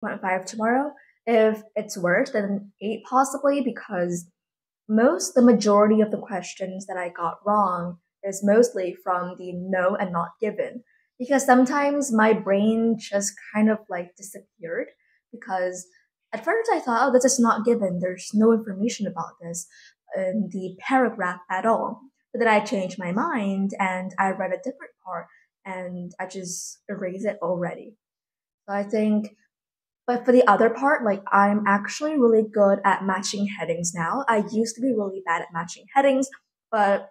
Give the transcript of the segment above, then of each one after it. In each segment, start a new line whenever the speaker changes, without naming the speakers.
6.5 tomorrow. If it's worse, then 8 possibly, because the majority of the questions that I got wrong is mostly from the no and not given. Because sometimes my brain just kind of like disappeared because at first I thought, oh, this is not given. There's no information about this in the paragraph at all. But then I changed my mind and I read a different part and I just erased it already. So I think, but for the other part, like I'm actually really good at matching headings now. I used to be really bad at matching headings, but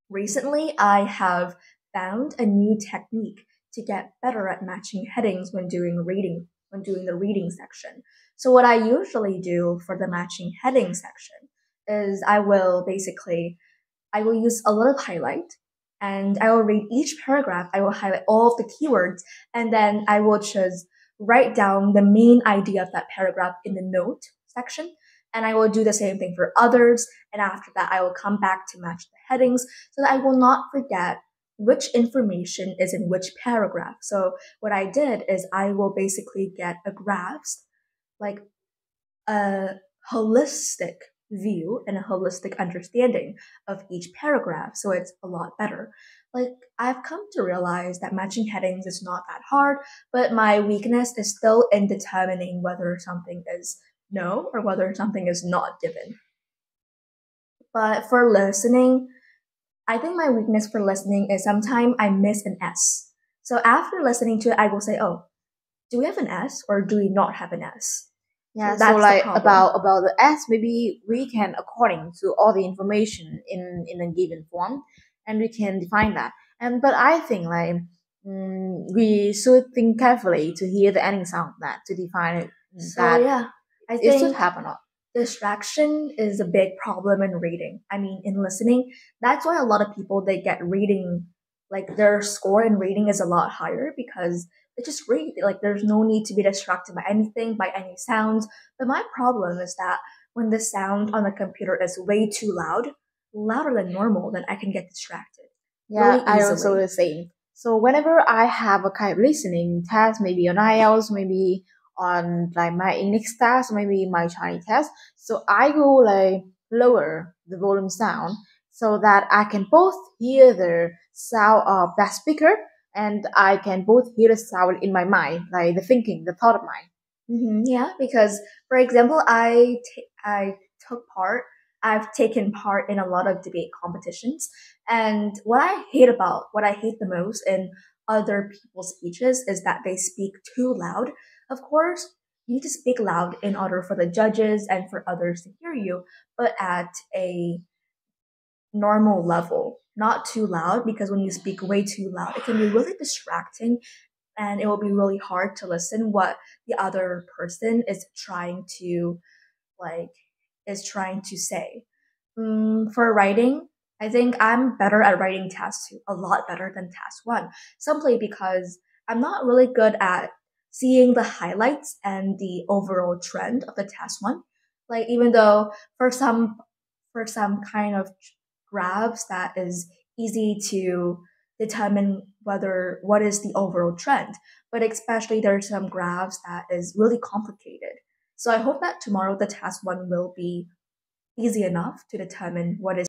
recently I have found a new technique to get better at matching headings when doing the reading section. So what I usually do for the matching heading section is I will use a little highlight and I will read each paragraph. I will highlight all of the keywords and then I will just write down the main idea of that paragraph in the note section. And I will do the same thing for others. And after that, I will come back to match the headings so that I will not forget which information is in which paragraph. So what I did is I will basically get a grasp, like a holistic view and a holistic understanding of each paragraph. So it's a lot better. Like I've come to realize that matching headings is not that hard, but my weakness is still in determining whether something is no or whether something is not given. But for listening, I think my weakness for listening is sometimes I miss an S. So after listening to it, I will say, oh, do we have an S or do we not have an S?
Yeah, so
That's the
like
problem.
about the S, maybe we can according to all the information in a given form, and we can define that. And but I think like we should think carefully to hear the ending sound of that to define it,
So
that
yeah, I
it should
think
happen or not.
distraction is a big problem in reading. I mean, in listening, that's why a lot of people they get reading, like their score in reading is a lot higher because they just read. Like there's no need to be distracted by anything, by any sounds. But my problem is that when the sound on the computer is way too loud, louder than normal, then I can get distracted
Yeah,
really
I also
easily.
the same. So whenever I have a kind of listening test, maybe on IELTS, maybe on like my English test, maybe my Chinese test, so I go like lower the volume sound so that I can both hear the sound of that speaker and I can both hear the sound in my mind, like the thinking, the thought of mine.
Yeah, because for example, I took part. I've taken part in a lot of debate competitions, and what I hate the most in other people's speeches is that they speak too loud. Of course, you need to speak loud in order for the judges and for others to hear you, but at a normal level, not too loud, because when you speak way too loud, it can be really distracting and it will be really hard to listen what the other person like is trying to say. For writing, I think I'm better at writing task 2, a lot better than task 1, simply because I'm not really good at seeing the highlights and the overall trend of the task 1. Like even though for some kind of graphs that is easy to determine whether what is the overall trend, but especially there are some graphs that is really complicated. So I hope that tomorrow the task 1 will be easy enough to determine what is